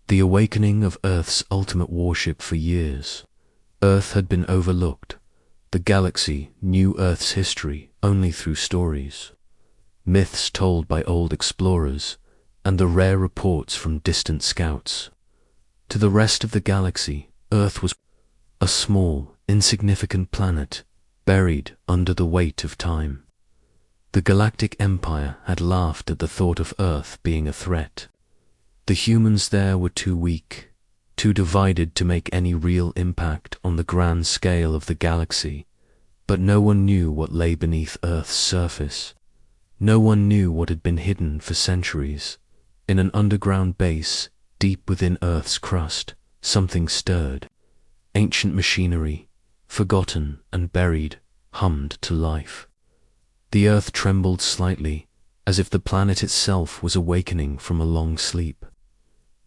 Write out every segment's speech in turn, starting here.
The awakening of Earth's ultimate warship. For years, Earth had been overlooked. The galaxy knew Earth's history only through stories, myths told by old explorers, and the rare reports from distant scouts. To the rest of the galaxy, Earth was a small, insignificant planet, buried under the weight of time. The Galactic Empire had laughed at the thought of Earth being a threat. The humans there were too weak, too divided to make any real impact on the grand scale of the galaxy. But no one knew what lay beneath Earth's surface. No one knew what had been hidden for centuries. In an underground base, deep within Earth's crust, something stirred. Ancient machinery, forgotten and buried, hummed to life. The Earth trembled slightly, as if the planet itself was awakening from a long sleep.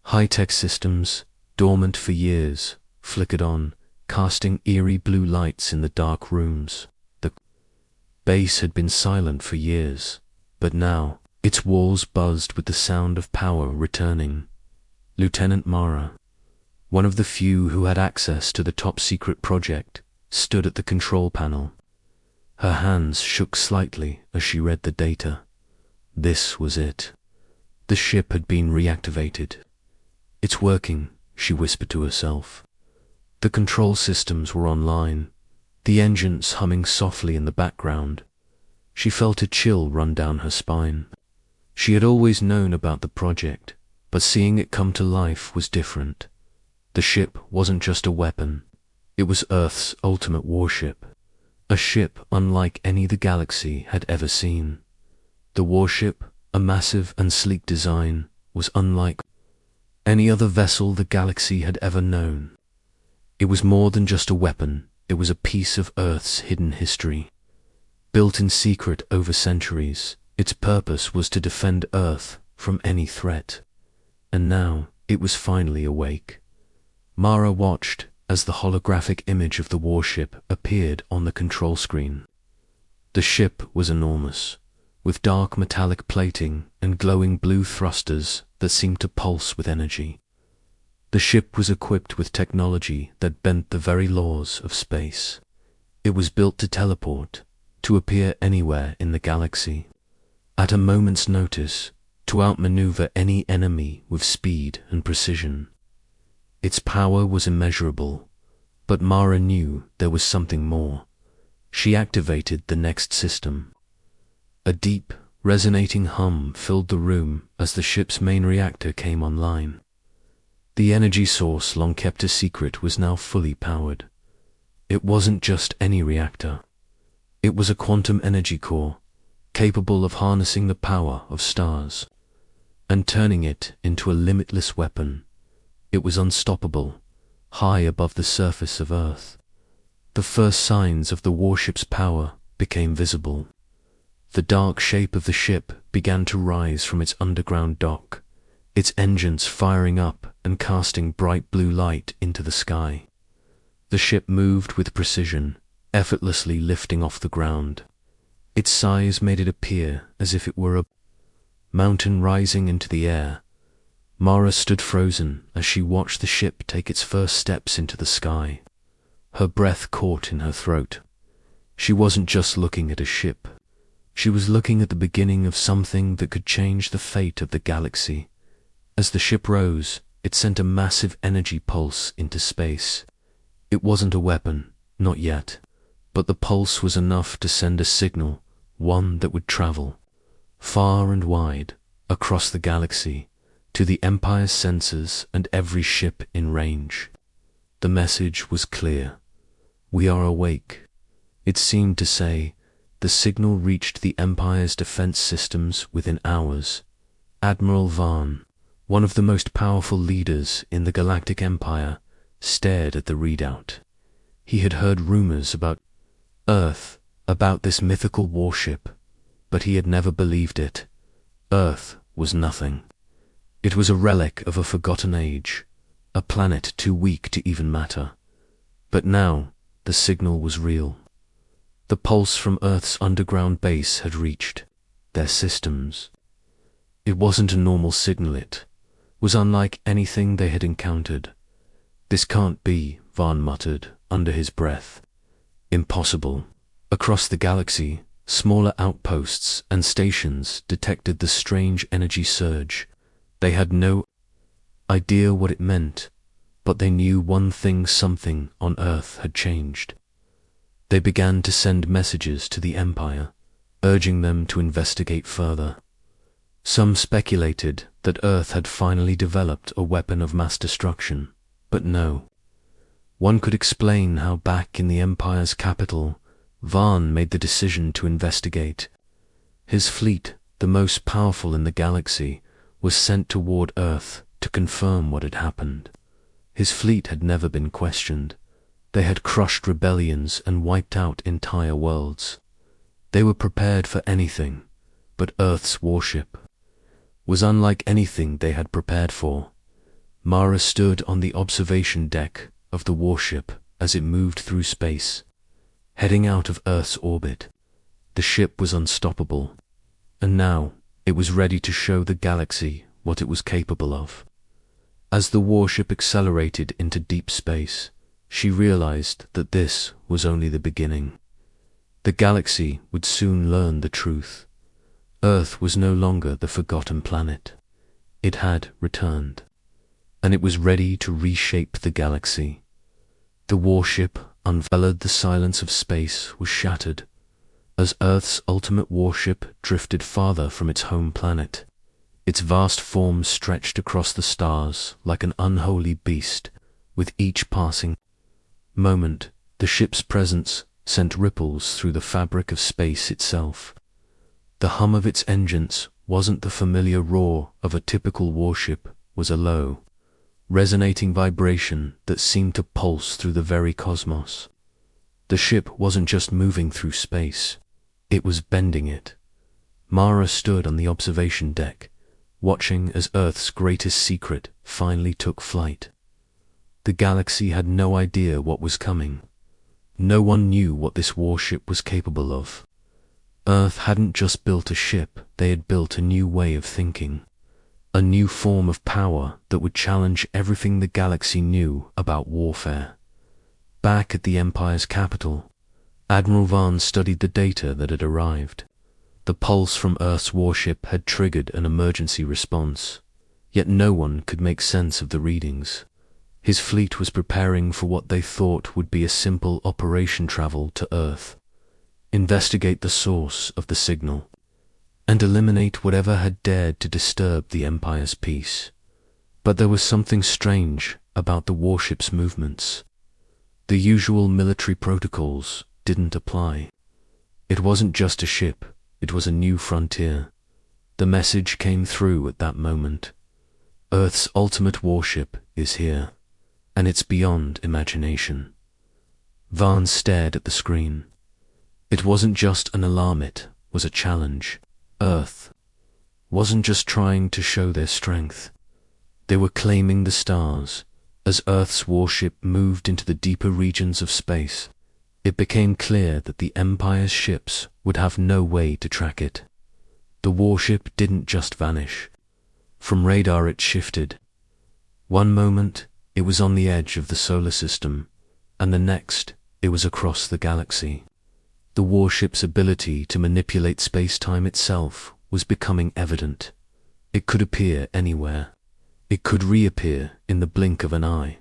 High-tech systems, dormant for years, flickered on, casting eerie blue lights in the dark rooms. The base had been silent for years, but now its walls buzzed with the sound of power returning. Lieutenant Mara, one of the few who had access to the top-secret project, stood at the control panel. Her hands shook slightly as she read the data. This was it. The ship had been reactivated. "It's working," she whispered to herself. The control systems were online, the engines humming softly in the background. She felt a chill run down her spine. She had always known about the project, but seeing it come to life was different. The ship wasn't just a weapon. It was Earth's ultimate warship. A ship unlike any the galaxy had ever seen. The warship, a massive and sleek design, was unlike any other vessel the galaxy had ever known. It was more than just a weapon. It was a piece of Earth's hidden history. Built in secret over centuries, its purpose was to defend Earth from any threat. And now it was finally awake. Mara watched as the holographic image of the warship appeared on the control screen. The ship was enormous, with dark metallic plating and glowing blue thrusters that seemed to pulse with energy. The ship was equipped with technology that bent the very laws of space. It was built to teleport, to appear anywhere in the galaxy, at a moment's notice, to outmaneuver any enemy with speed and precision. Its power was immeasurable, but Mara knew there was something more. She activated the next system. A deep, resonating hum filled the room as the ship's main reactor came online. The energy source, long kept a secret, was now fully powered. It wasn't just any reactor. It was a quantum energy core, capable of harnessing the power of stars and turning it into a limitless weapon. It was unstoppable, high above the surface of Earth. The first signs of the warship's power became visible. The dark shape of the ship began to rise from its underground dock, its engines firing up and casting bright blue light into the sky. The ship moved with precision, effortlessly lifting off the ground. Its size made it appear as if it were a mountain rising into the air. Mara stood frozen as she watched the ship take its first steps into the sky. Her breath caught in her throat. She wasn't just looking at a ship. She was looking at the beginning of something that could change the fate of the galaxy. As the ship rose, it sent a massive energy pulse into space. It wasn't a weapon, not yet, but the pulse was enough to send a signal, one that would travel far and wide across the galaxy, to the Empire's sensors and every ship in range. The message was clear. "We are awake." It seemed to say. The signal reached the Empire's defense systems within hours. Admiral Vaughn, one of the most powerful leaders in the Galactic Empire, stared at the readout. He had heard rumors about Earth, about this mythical warship, but he had never believed it. Earth was nothing. It was a relic of a forgotten age, a planet too weak to even matter. But now the signal was real. The pulse from Earth's underground base had reached their systems. It wasn't a normal signal. It was unlike anything they had encountered. "This can't be," Vaughn muttered under his breath. "Impossible." Across the galaxy, smaller outposts and stations detected the strange energy surge. They had no idea what it meant, but they knew one thing: something on Earth had changed. They began to send messages to the Empire, urging them to investigate further. Some speculated that Earth had finally developed a weapon of mass destruction, but no one could explain how back in the Empire's capital, Vaughn made the decision to investigate. His fleet, the most powerful in the galaxy, was sent toward Earth to confirm what had happened. His fleet had never been questioned. They had crushed rebellions and wiped out entire worlds. They were prepared for anything, but Earth's warship was unlike anything they had prepared for. Mara stood on the observation deck of the warship as it moved through space, heading out of Earth's orbit. The ship was unstoppable, and now it was ready to show the galaxy what it was capable of. As the warship accelerated into deep space, she realized that this was only the beginning. The galaxy would soon learn the truth. Earth was no longer the forgotten planet. It had returned, and it was ready to reshape the galaxy. The warship unveiled. The silence of space was shattered as Earth's ultimate warship drifted farther from its home planet. Its vast form stretched across the stars like an unholy beast. With each passing moment, the ship's presence sent ripples through the fabric of space itself. The hum of its engines wasn't the familiar roar of a typical warship, was a low, resonating vibration that seemed to pulse through the very cosmos. The ship wasn't just moving through space, it was bending it. Mara stood on the observation deck, watching as Earth's greatest secret finally took flight. The galaxy had no idea what was coming. No one knew what this warship was capable of. Earth hadn't just built a ship, they had built a new way of thinking. A new form of power that would challenge everything the galaxy knew about warfare. Back at the Empire's capital, Admiral Vaughn studied the data that had arrived. The pulse from Earth's warship had triggered an emergency response, yet no one could make sense of the readings. His fleet was preparing for what they thought would be a simple operation: travel to Earth, investigate the source of the signal, and eliminate whatever had dared to disturb the Empire's peace. But there was something strange about the warship's movements. The usual military protocols didn't apply. It wasn't just a ship, it was a new frontier. The message came through at that moment. Earth's ultimate warship is here, and it's beyond imagination. Vaughn stared at the screen. It wasn't just an alarm, it was a challenge. Earth wasn't just trying to show their strength. They were claiming the stars. As Earth's warship moved into the deeper regions of space, it became clear that the Empire's ships would have no way to track it. The warship didn't just vanish. From radar it shifted. One moment it was on the edge of the solar system, and the next it was across the galaxy. The warship's ability to manipulate space-time itself was becoming evident. It could appear anywhere. It could reappear in the blink of an eye.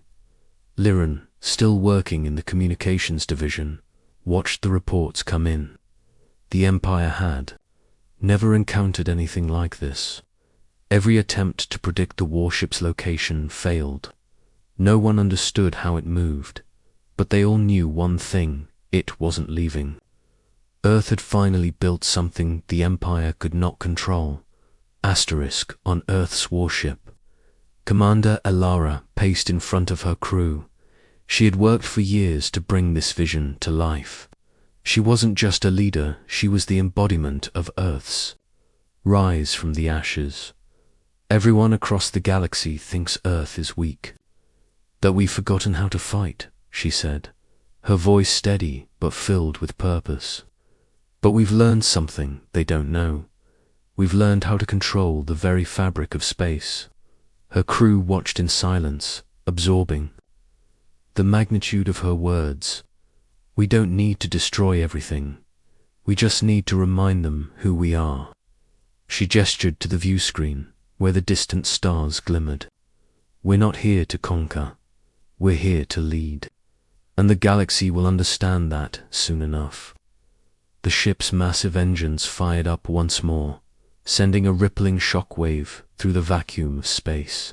Liren, still working in the communications division, watched the reports come in. The Empire had never encountered anything like this. Every attempt to predict the warship's location failed. No one understood how it moved, but they all knew one thing: it wasn't leaving. Earth had finally built something the Empire could not control. Asterisk on Earth's warship. Commander Elara paced in front of her crew. She had worked for years to bring this vision to life. She wasn't just a leader, she was the embodiment of Earth's rise from the ashes. Everyone across the galaxy thinks Earth is weak, that we've forgotten how to fight, she said, her voice steady but filled with purpose. But we've learned something they don't know. We've learned how to control the very fabric of space. Her crew watched in silence, absorbing the magnitude of her words. We don't need to destroy everything. We just need to remind them who we are. She gestured to the view screen, where the distant stars glimmered. We're not here to conquer. We're here to lead. And the galaxy will understand that soon enough. The ship's massive engines fired up once more, sending a rippling shockwave through the vacuum of space.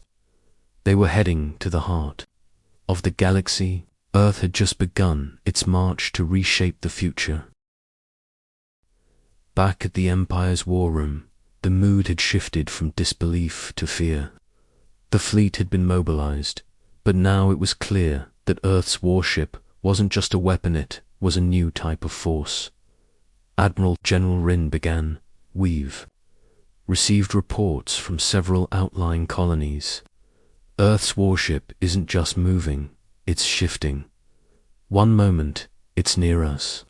They were heading to the heart of the galaxy. Earth had just begun its march to reshape the future. Back at the Empire's war room, the mood had shifted from disbelief to fear. The fleet had been mobilized, but now it was clear that Earth's warship wasn't just a weapon, it was a new type of force. Admiral General Rin began, "We've received reports from several outlying colonies. Earth's warship isn't just moving, it's shifting. One moment, it's near us.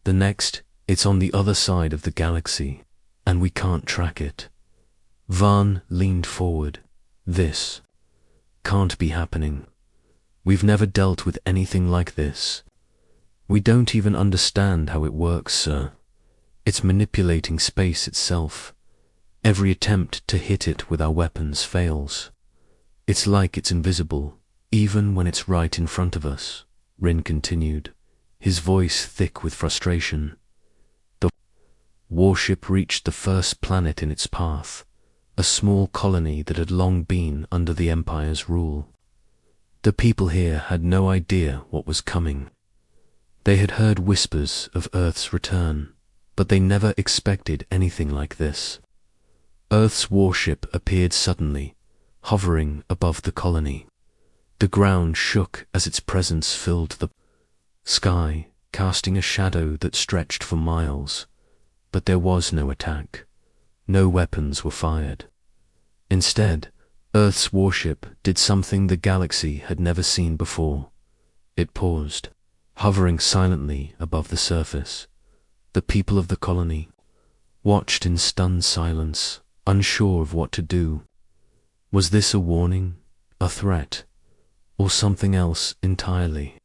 The next, it's on the other side of the galaxy, and we can't track it." Vaughn leaned forward. "This can't be happening. We've never dealt with anything like this. We don't even understand how it works, sir. It's manipulating space itself. Every attempt to hit it with our weapons fails. It's like it's invisible, even when it's right in front of us," Rin continued, his voice thick with frustration. The warship reached the first planet in its path, a small colony that had long been under the Empire's rule. The people here had no idea what was coming. They had heard whispers of Earth's return, but they never expected anything like this. Earth's warship appeared suddenly, hovering above the colony. The ground shook as its presence filled the sky, casting a shadow that stretched for miles. But there was no attack. No weapons were fired. Instead, Earth's warship did something the galaxy had never seen before. It paused, hovering silently above the surface. The people of the colony watched in stunned silence, unsure of what to do. Was this a warning, a threat, or something else entirely?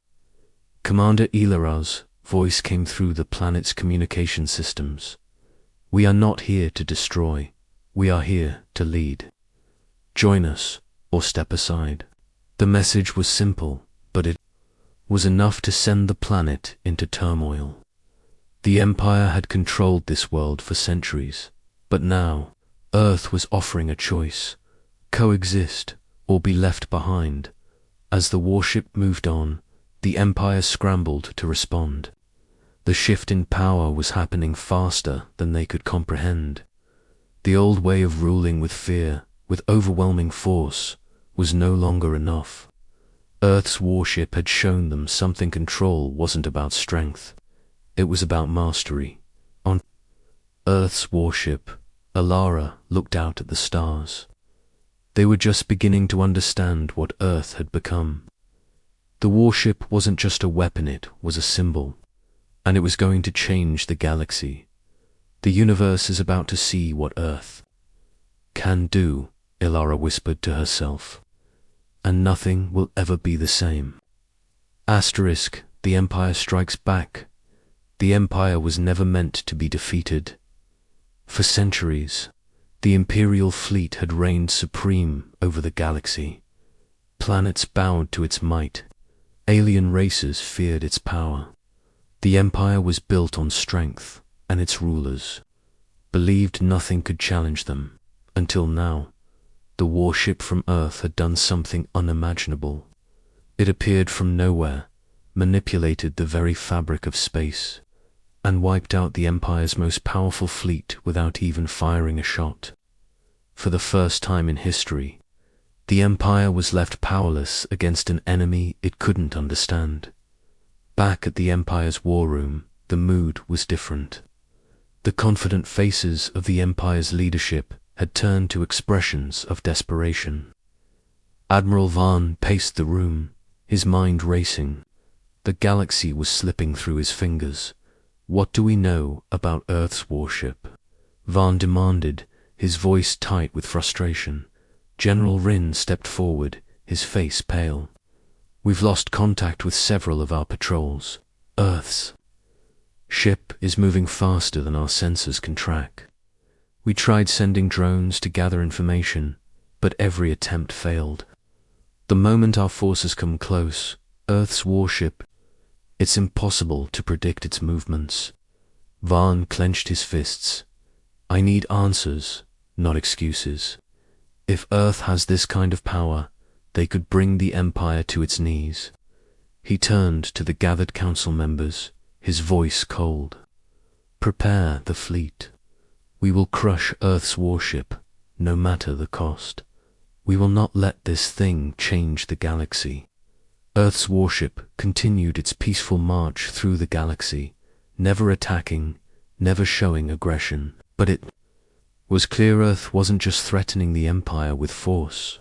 Commander Ilara's voice came through the planet's communication systems. "We are not here to destroy. We are here to lead. Join us, or step aside." The message was simple, but it was enough to send the planet into turmoil. The Empire had controlled this world for centuries, but now Earth was offering a choice: coexist or be left behind. As the warship moved on, the Empire scrambled to respond. The shift in power was happening faster than they could comprehend. The old way of ruling with fear, with overwhelming force, was no longer enough. Earth's warship had shown them something. Control wasn't about strength. It was about mastery. On Earth's warship, Ilara looked out at the stars. They were just beginning to understand what Earth had become. The warship wasn't just a weapon, it was a symbol, and it was going to change the galaxy. The universe is about to see what Earth can do, Ilara whispered to herself, and nothing will ever be the same. Asterisk, the Empire strikes back. The Empire was never meant to be defeated. For centuries, the Imperial fleet had reigned supreme over the galaxy. Planets bowed to its might. Alien races feared its power. The Empire was built on strength, and its rulers believed nothing could challenge them. Until now, the warship from Earth had done something unimaginable. It appeared from nowhere, manipulated the very fabric of space, and wiped out the Empire's most powerful fleet without even firing a shot. For the first time in history, the Empire was left powerless against an enemy it couldn't understand. Back at the Empire's war room, the mood was different. The confident faces of the Empire's leadership had turned to expressions of desperation. Admiral Vaughn paced the room, his mind racing. The galaxy was slipping through his fingers. "What do we know about Earth's warship?" Vaughn demanded, his voice tight with frustration. General Rin stepped forward, his face pale. We've lost contact with several of our patrols. Earth's ship is moving faster than our sensors can track. We tried sending drones to gather information, but every attempt failed. The moment our forces come close, Earth's warship, it's impossible to predict its movements. Vaughn clenched his fists. I need answers, not excuses. If Earth has this kind of power, they could bring the Empire to its knees. He turned to the gathered council members, his voice cold. Prepare the fleet. We will crush Earth's warship, no matter the cost. We will not let this thing change the galaxy. Earth's warship continued its peaceful march through the galaxy, never attacking, never showing aggression. But it was clear Earth wasn't just threatening the Empire with force.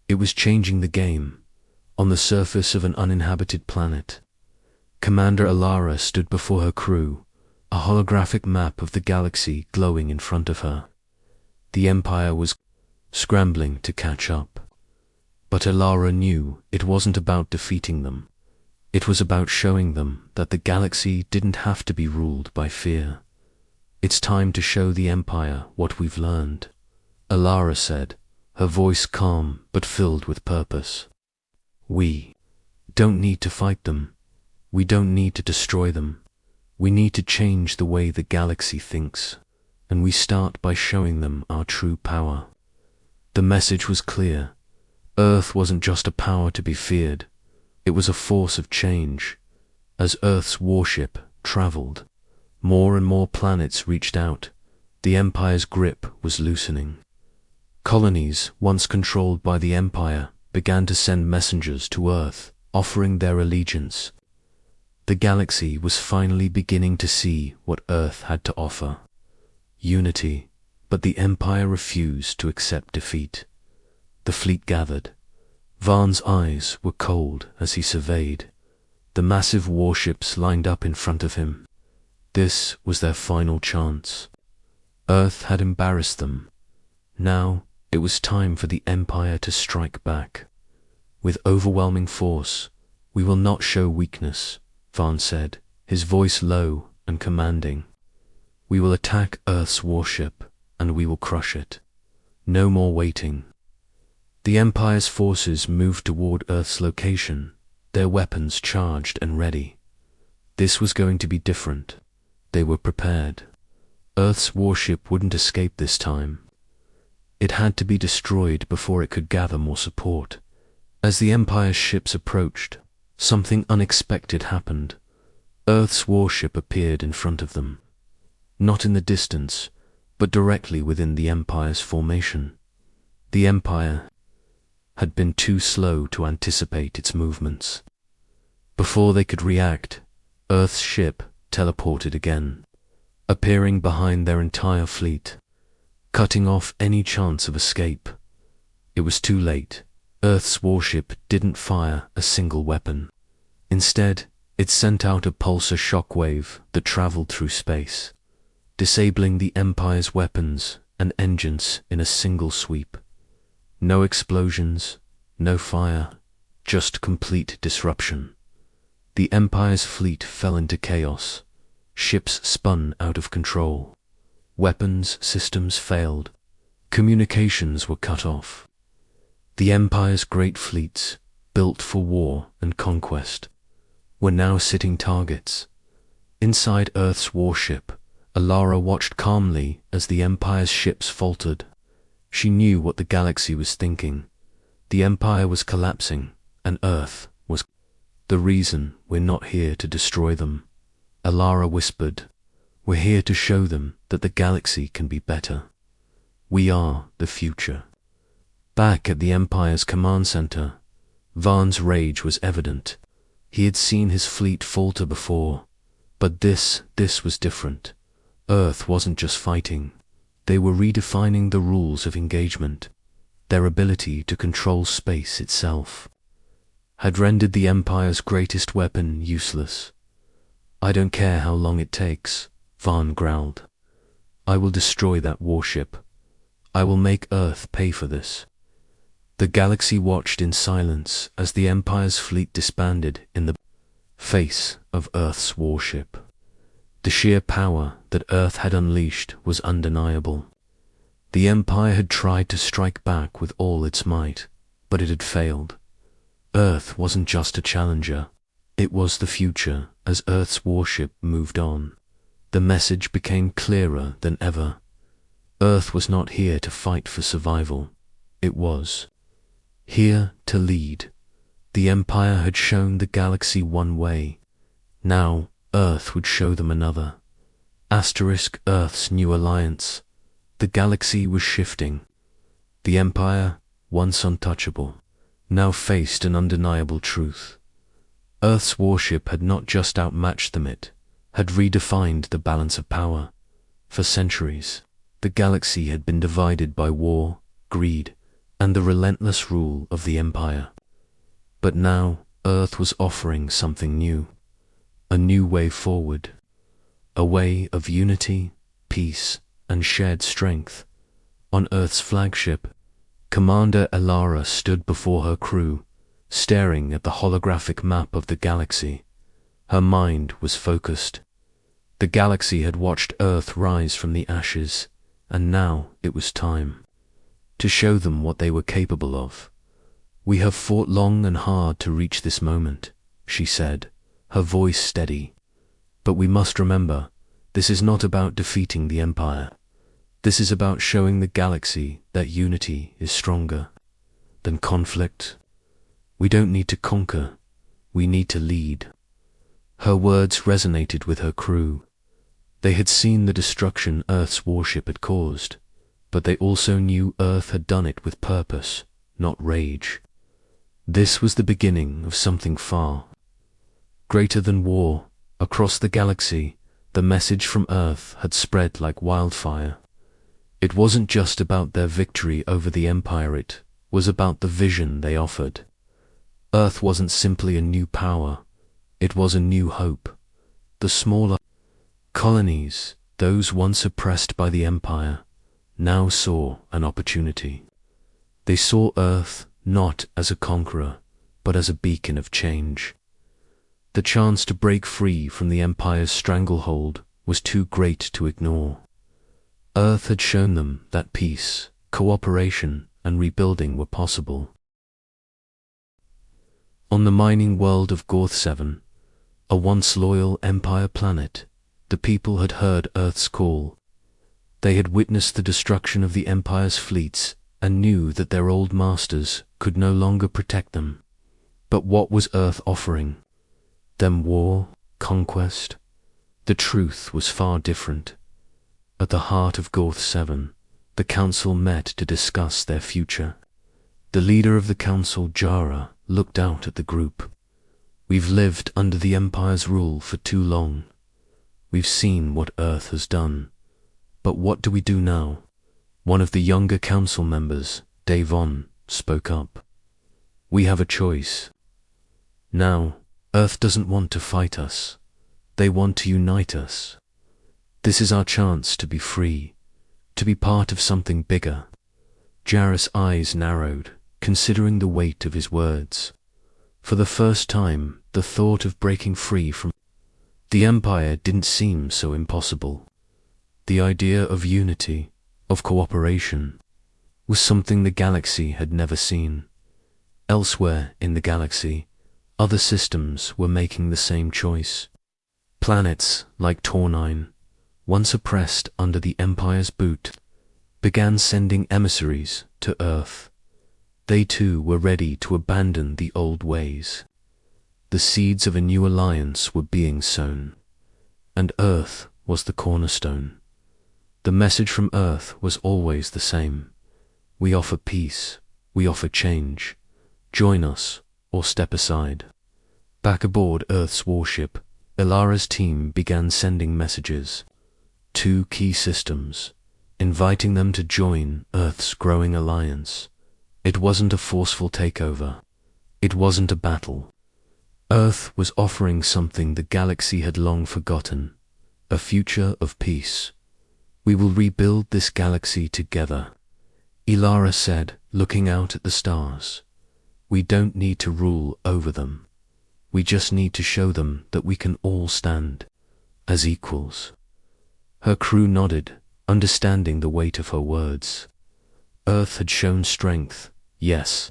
It was changing the game, on the surface of an uninhabited planet. Commander Alara stood before her crew, a holographic map of the galaxy glowing in front of her. The Empire was scrambling to catch up. But Alara knew it wasn't about defeating them. It was about showing them that the galaxy didn't have to be ruled by fear. It's time to show the Empire what we've learned, Alara said, her voice calm but filled with purpose. We don't need to fight them. We don't need to destroy them. We need to change the way the galaxy thinks, and we start by showing them our true power. The message was clear. Earth wasn't just a power to be feared. It was a force of change. As Earth's warship traveled, more and more planets reached out. The Empire's grip was loosening. Colonies, once controlled by the Empire, began to send messengers to Earth, offering their allegiance. The galaxy was finally beginning to see what Earth had to offer. Unity, but the Empire refused to accept defeat. The fleet gathered. Vaughn's eyes were cold as he surveyed the massive warships lined up in front of him. This was their final chance. Earth had embarrassed them. Now it was time for the Empire to strike back. With overwhelming force, we will not show weakness, Vaughn said, his voice low and commanding. We will attack Earth's warship, and we will crush it. No more waiting. The Empire's forces moved toward Earth's location, their weapons charged and ready. This was going to be different. They were prepared. Earth's warship wouldn't escape this time. It had to be destroyed before it could gather more support. As the Empire's ships approached, something unexpected happened. Earth's warship appeared in front of them. Not in the distance, but directly within the Empire's formation. The Empire had been too slow to anticipate its movements. Before they could react, Earth's ship teleported again, appearing behind their entire fleet, cutting off any chance of escape. It was too late. Earth's warship didn't fire a single weapon. Instead, it sent out a pulsar shockwave that traveled through space, disabling the Empire's weapons and engines in a single sweep. No explosions, no fire, just complete disruption. The Empire's fleet fell into chaos. Ships spun out of control. Weapons systems failed. Communications were cut off. The Empire's great fleets, built for war and conquest, were now sitting targets. Inside Earth's warship, Alara watched calmly as the Empire's ships faltered. She knew what the galaxy was thinking. The Empire was collapsing, and Earth was the reason we're not here to destroy them. Alara whispered, we're here to show them that the galaxy can be better. We are the future. Back at the Empire's command center, Vaughn's rage was evident. He had seen his fleet falter before, but this was different. Earth wasn't just fighting. They were redefining the rules of engagement. Their ability to control space itself had rendered the Empire's greatest weapon useless. I don't care how long it takes, Vaughn growled. I will destroy that warship. I will make Earth pay for this. The galaxy watched in silence as the Empire's fleet disbanded in the face of Earth's warship. The sheer power that Earth had unleashed was undeniable. The Empire had tried to strike back with all its might, but it had failed. Earth wasn't just a challenger, it was the future. As Earth's warship moved on, the message became clearer than ever. Earth was not here to fight for survival, it was here to lead. The Empire had shown the galaxy one way, now Earth would show them another. Asterisk Earth's new alliance. The galaxy was shifting. The Empire, once untouchable, now faced an undeniable truth. Earth's warship had not just outmatched them, it had redefined the balance of power. For centuries, the galaxy had been divided by war, greed, and the relentless rule of the Empire. But now, Earth was offering something new. A new way forward. A way of unity, peace, and shared strength. On Earth's flagship, Commander Elara stood before her crew, staring at the holographic map of the galaxy. Her mind was focused. The galaxy had watched Earth rise from the ashes, and now it was time to show them what they were capable of. "We have fought long and hard to reach this moment," she said, her voice steady. "But we must remember, this is not about defeating the Empire. This is about showing the galaxy that unity is stronger than conflict. We don't need to conquer, we need to lead." Her words resonated with her crew. They had seen the destruction Earth's warship had caused, but they also knew Earth had done it with purpose, not rage. This was the beginning of something far greater than war. Across the galaxy, the message from Earth had spread like wildfire. It wasn't just about their victory over the Empire, it was about the vision they offered. Earth wasn't simply a new power, it was a new hope. The smaller colonies, those once oppressed by the Empire, now saw an opportunity. They saw Earth not as a conqueror, but as a beacon of change. The chance to break free from the Empire's stranglehold was too great to ignore. Earth had shown them that peace, cooperation, and rebuilding were possible. On the mining world of Gorth 7, a once loyal Empire planet, the people had heard Earth's call. They had witnessed the destruction of the Empire's fleets and knew that their old masters could no longer protect them. But what was Earth offering them? War, conquest? The truth was far different. At the heart of Gorth 7, the Council met to discuss their future. The leader of the Council, Jara, looked out at the group. "We've lived under the Empire's rule for too long. We've seen what Earth has done. But what do we do now?" One of the younger Council members, Davon, spoke up. "We have a choice. Now, Earth doesn't want to fight us. They want to unite us. This is our chance to be free, to be part of something bigger." Jara's eyes narrowed, considering the weight of his words. For the first time, the thought of breaking free from the Empire didn't seem so impossible. The idea of unity, of cooperation, was something the galaxy had never seen. Elsewhere in the galaxy, other systems were making the same choice. Planets like Taunine, once oppressed under the Empire's boot, began sending emissaries to Earth. They too were ready to abandon the old ways. The seeds of a new alliance were being sown, and Earth was the cornerstone. The message from Earth was always the same. We offer peace, we offer change. Join us or step aside. Back aboard Earth's warship, Elara's team began sending messages. 2 key systems, inviting them to join Earth's growing alliance. It wasn't a forceful takeover. It wasn't a battle. Earth was offering something the galaxy had long forgotten, a future of peace. "We will rebuild this galaxy together. Ilara said, looking out at the stars. We don't need to rule over them. We just need to show them that we can all stand as equals. Her crew nodded, understanding the weight of her words. Earth had shown strength, yes,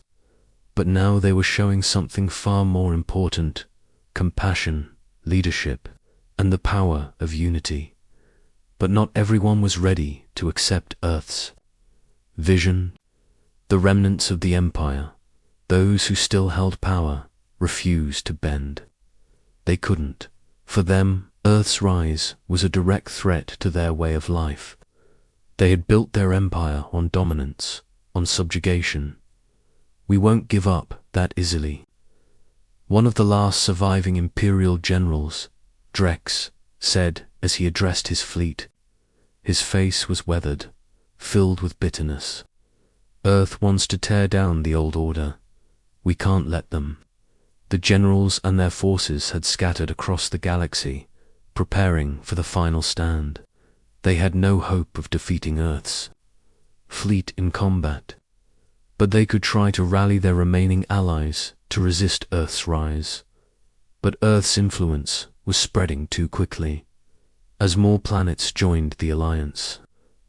but now they were showing something far more important: compassion, leadership, and the power of unity. But not everyone was ready to accept Earth's vision. The remnants of the Empire, those who still held power, refused to bend. They couldn't. For them, Earth's rise was a direct threat to their way of life. They had built their empire on dominance, on subjugation. We won't give up that easily. One of the last surviving Imperial generals, Drex, said as he addressed his fleet. His face was weathered, filled with bitterness. Earth wants to tear down the old order. We can't let them. The generals and their forces had scattered across the galaxy, preparing for the final stand. They had no hope of defeating Earth's fleet in combat, but they could try to rally their remaining allies to resist Earth's rise. But Earth's influence was spreading too quickly. As more planets joined the alliance,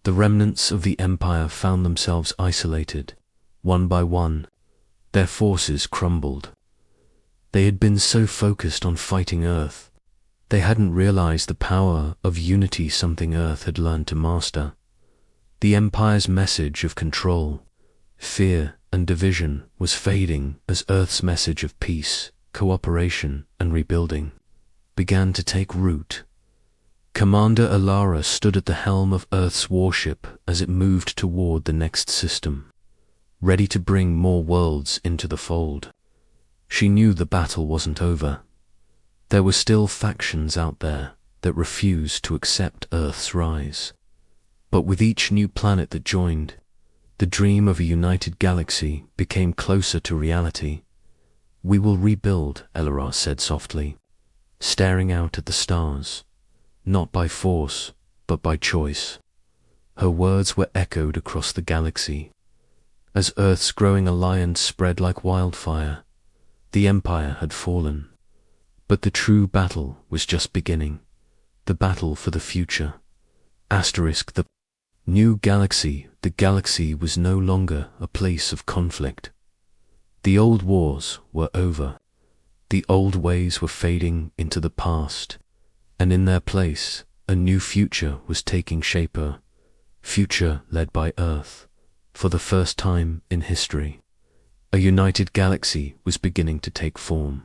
the remnants of the Empire found themselves isolated. One by one, their forces crumbled. They had been so focused on fighting Earth, they hadn't realized the power of unity, something Earth had learned to master. The Empire's message of control, fear, and division was fading as Earth's message of peace, cooperation, and rebuilding began to take root. Commander Ilara stood at the helm of Earth's warship as it moved toward the next system, ready to bring more worlds into the fold. She knew the battle wasn't over. There were still factions out there that refused to accept Earth's rise. But with each new planet that joined, the dream of a united galaxy became closer to reality. We will rebuild, Ilara said softly, staring out at the stars, not by force, but by choice. Her words were echoed across the galaxy. As Earth's growing alliance spread like wildfire, the Empire had fallen. But the true battle was just beginning. The battle for the future. The new galaxy. The galaxy was no longer a place of conflict. The old wars were over. The old ways were fading into the past, and in their place, a new future was taking shape. A future led by Earth. For the first time in history, a united galaxy was beginning to take form.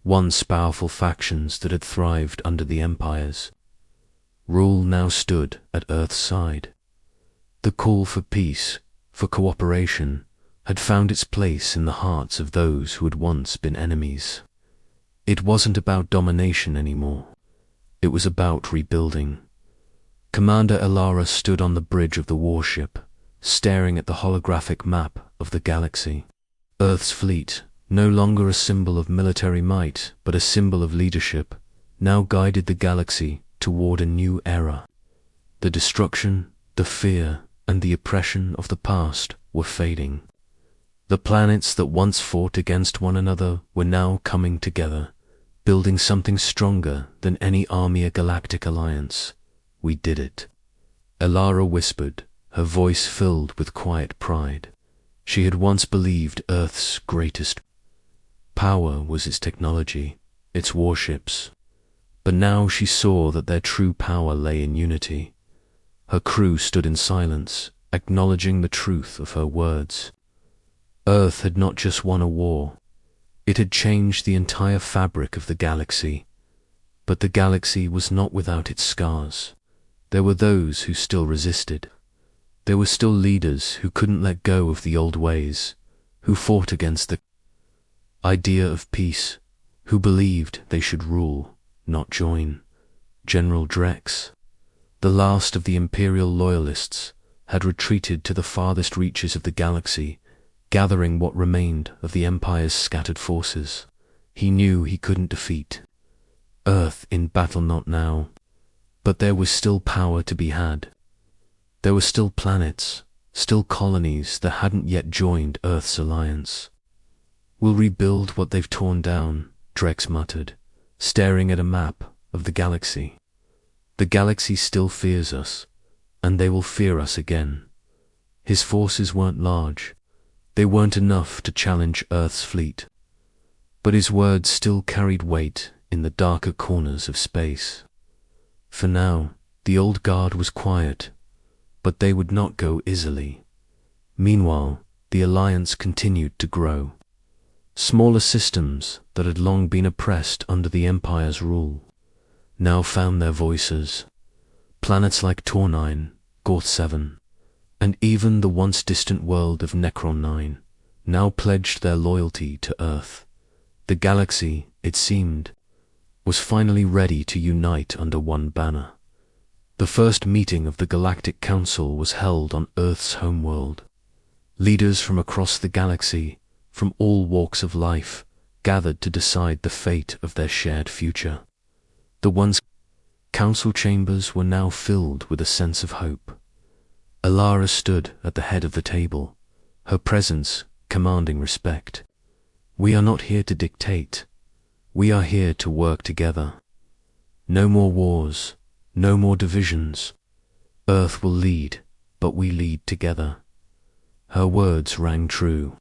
Once powerful factions that had thrived under the Empire's rule now stood at Earth's side. The call for peace, for cooperation, had found its place in the hearts of those who had once been enemies. It wasn't about domination anymore. It was about rebuilding. Commander Ilara stood on the bridge of the warship, staring at the holographic map of the galaxy. Earth's fleet, no longer a symbol of military might, but a symbol of leadership, now guided the galaxy toward a new era. The destruction, the fear, and the oppression of the past were fading. The planets that once fought against one another were now coming together, building something stronger than any army. A galactic alliance. We did it. Ilara whispered, her voice filled with quiet pride. She had once believed Earth's greatest power was its technology, its warships. But now she saw that their true power lay in unity. Her crew stood in silence, acknowledging the truth of her words. Earth had not just won a war. It had changed the entire fabric of the galaxy. But the galaxy was not without its scars. There were those who still resisted. There were still leaders who couldn't let go of the old ways, who fought against the idea of peace, who believed they should rule, not join. General Drex, the last of the Imperial loyalists, had retreated to the farthest reaches of the galaxy, gathering what remained of the Empire's scattered forces. He knew he couldn't defeat Earth in battle, not now. But there was still power to be had. There were still planets, still colonies that hadn't yet joined Earth's alliance. "We'll rebuild what they've torn down," Drex muttered, staring at a map of the galaxy. "The galaxy still fears us, and they will fear us again." His forces weren't large. They weren't enough to challenge Earth's fleet. But his words still carried weight in the darker corners of space. For now, the old guard was quiet, but they would not go easily. Meanwhile, the alliance continued to grow. Smaller systems that had long been oppressed under the Empire's rule now found their voices. Planets like Taur-9, Gorth-7, and even the once distant world of Necron-9 now pledged their loyalty to Earth. The galaxy, it seemed, was finally ready to unite under one banner. The first meeting of the Galactic Council was held on Earth's homeworld. Leaders from across the galaxy, from all walks of life, gathered to decide the fate of their shared future. The once council chambers were now filled with a sense of hope. Alara stood at the head of the table, her presence commanding respect. "We are not here to dictate. We are here to work together. No more wars, no more divisions. Earth will lead, but we lead together." Her words rang true.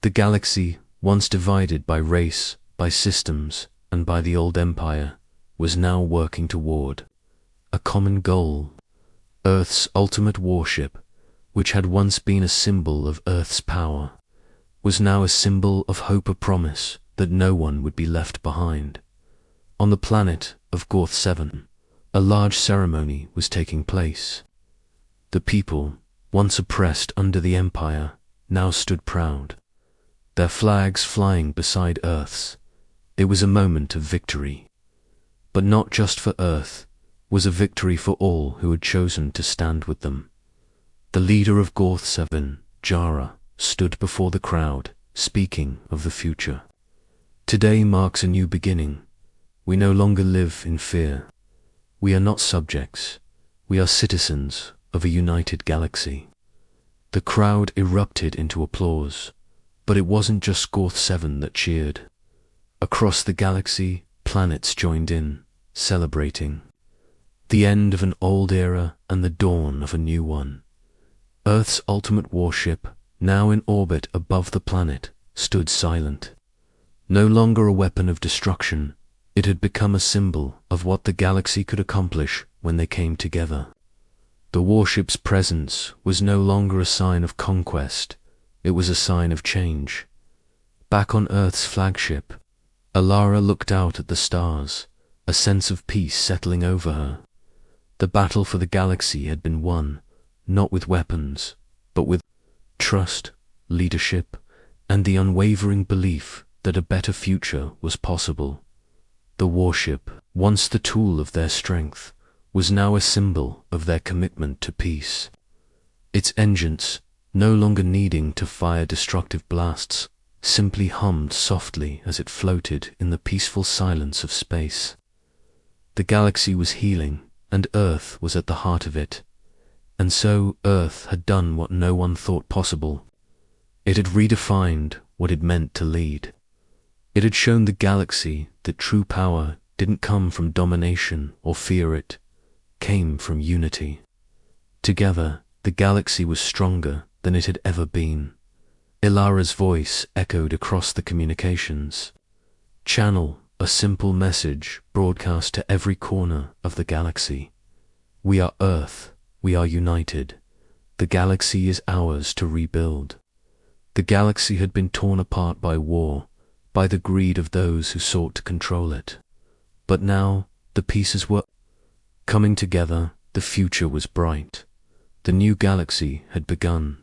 The galaxy, once divided by race, by systems, and by the old Empire, was now working toward a common goal. Earth's ultimate warship, which had once been a symbol of Earth's power, was now a symbol of hope, a promise that no one would be left behind. On the planet of Gorth-7, a large ceremony was taking place. The people, once oppressed under the Empire, now stood proud, their flags flying beside Earth's. It was a moment of victory. But not just for Earth, was a victory for all who had chosen to stand with them. The leader of Gorth-7, Jara, stood before the crowd, speaking of the future. "Today marks a new beginning. We no longer live in fear. We are not subjects. We are citizens of a united galaxy." The crowd erupted into applause, but it wasn't just Gorth-7 that cheered. Across the galaxy, planets joined in, celebrating the end of an old era and the dawn of a new one. Earth's ultimate warship, now in orbit above the planet, stood silent. No longer a weapon of destruction, it had become a symbol of what the galaxy could accomplish when they came together. The warship's presence was no longer a sign of conquest, it was a sign of change. Back on Earth's flagship, Alara looked out at the stars, a sense of peace settling over her. The battle for the galaxy had been won, not with weapons, but with trust, leadership, and the unwavering belief that a better future was possible. The warship, once the tool of their strength, was now a symbol of their commitment to peace. Its engines, no longer needing to fire destructive blasts, simply hummed softly as it floated in the peaceful silence of space. The galaxy was healing, and Earth was at the heart of it. And so Earth had done what no one thought possible. It had redefined what it meant to lead. It had shown the galaxy that true power didn't come from domination or fear, it came from unity. Together, the galaxy was stronger than it had ever been. Ilara's voice echoed across the communications. "Channel a simple message broadcast to every corner of the galaxy. We are Earth, we are united. The galaxy is ours to rebuild." The galaxy had been torn apart by war, by the greed of those who sought to control it. But now the pieces were coming together, the future was bright. The new galaxy had begun.